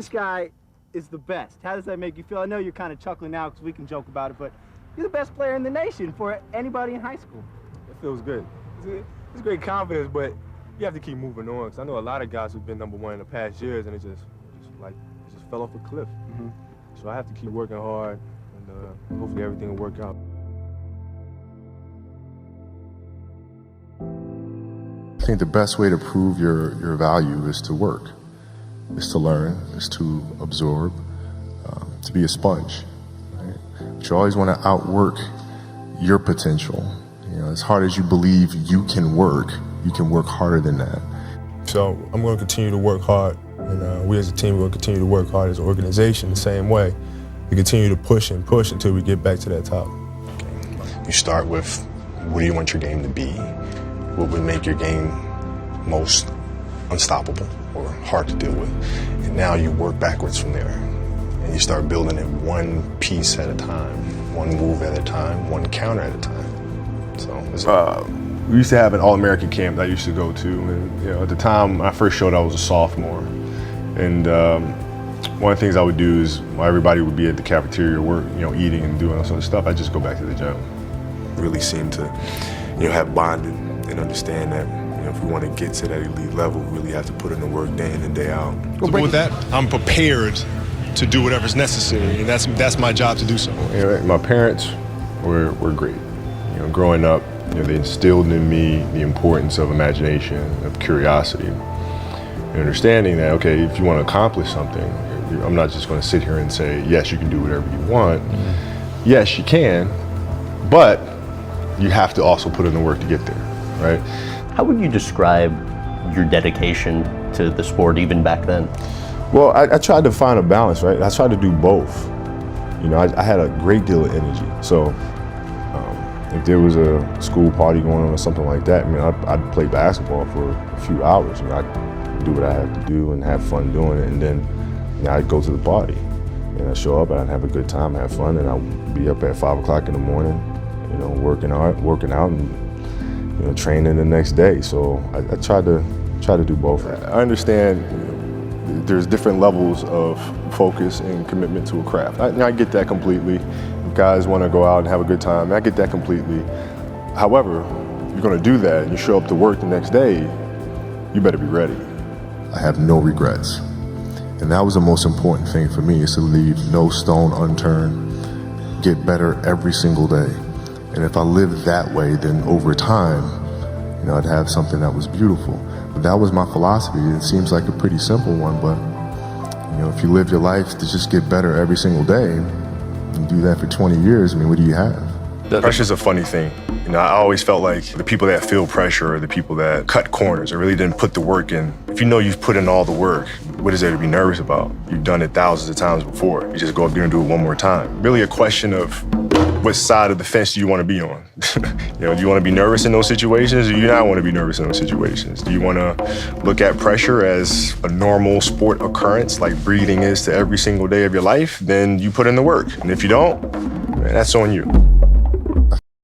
This guy is the best. How does that make you feel? I know you're kind of chuckling now because we can joke about it, but you're the best player in the nation for anybody in high school. It feels good. It's great confidence, but you have to keep moving on. Because I know a lot of guys who've been #1 in the past years, and it just fell off a cliff. So I have to keep working hard, and hopefully everything will work out. I think the best way to prove your value is to work, is to learn, is to absorb, to be a sponge. Right? But you always want to outwork your potential. You know, as hard as you believe you can work harder than that. So I'm going to continue to work hard, and we as a team are going to continue to work hard as an organization the same way. We continue to push and push until we get back to that top. You start with, what do you want your game to be? What would make your game most unstoppable or hard to deal with? And now you work backwards from there. And you start building it one piece at a time, one move at a time, one counter at a time. So we used to have an All-American camp that I used to go to. And at the time, when I first showed, I was a sophomore. And one of the things I would do is, while everybody would be at the cafeteria eating and doing all sorts of stuff, I'd just go back to the gym. Really seem to have bonded and understand that if we want to get to that elite level, we really have to put in the work day in and day out. So with that, I'm prepared to do whatever's necessary, and that's my job to do so. My parents were great. Growing up, they instilled in me the importance of imagination, of curiosity, and understanding that, okay, if you want to accomplish something, I'm not just going to sit here and say, yes, you can do whatever you want. Yes, you can, but you have to also put in the work to get there, right? How would you describe your dedication to the sport even back then? Well, I tried to find a balance, right? I tried to do both. I had a great deal of energy. So if there was a school party going on or something like that, I'd play basketball for a few hours. I'd do what I had to do and have fun doing it, and then I'd go to the party. And I'd show up and I'd have a good time, have fun, and I'd be up at 5 o'clock in the morning, working out and training the next day. So I try to do both. I understand there's different levels of focus and commitment to a craft. I get that completely. If guys want to go out and have a good time, I get that completely. However, if you're going to do that and you show up to work the next day, you better be ready. I have no regrets. And that was the most important thing for me, is to leave no stone unturned, get better every single day. And if I lived that way, then over time, I'd have something that was beautiful. But that was my philosophy. It seems like a pretty simple one, but if you live your life to just get better every single day, and do that for 20 years, what do you have? Pressure's a funny thing. I always felt like the people that feel pressure are the people that cut corners or really didn't put the work in. If you know you've put in all the work, what is there to be nervous about? You've done it thousands of times before. You just go up there and do it one more time. Really a question of what side of the fence do you want to be on? Do you want to be nervous in those situations, or do you not want to be nervous in those situations? Do you want to look at pressure as a normal sport occurrence, like breathing is to every single day of your life? Then you put in the work. And if you don't, that's on you.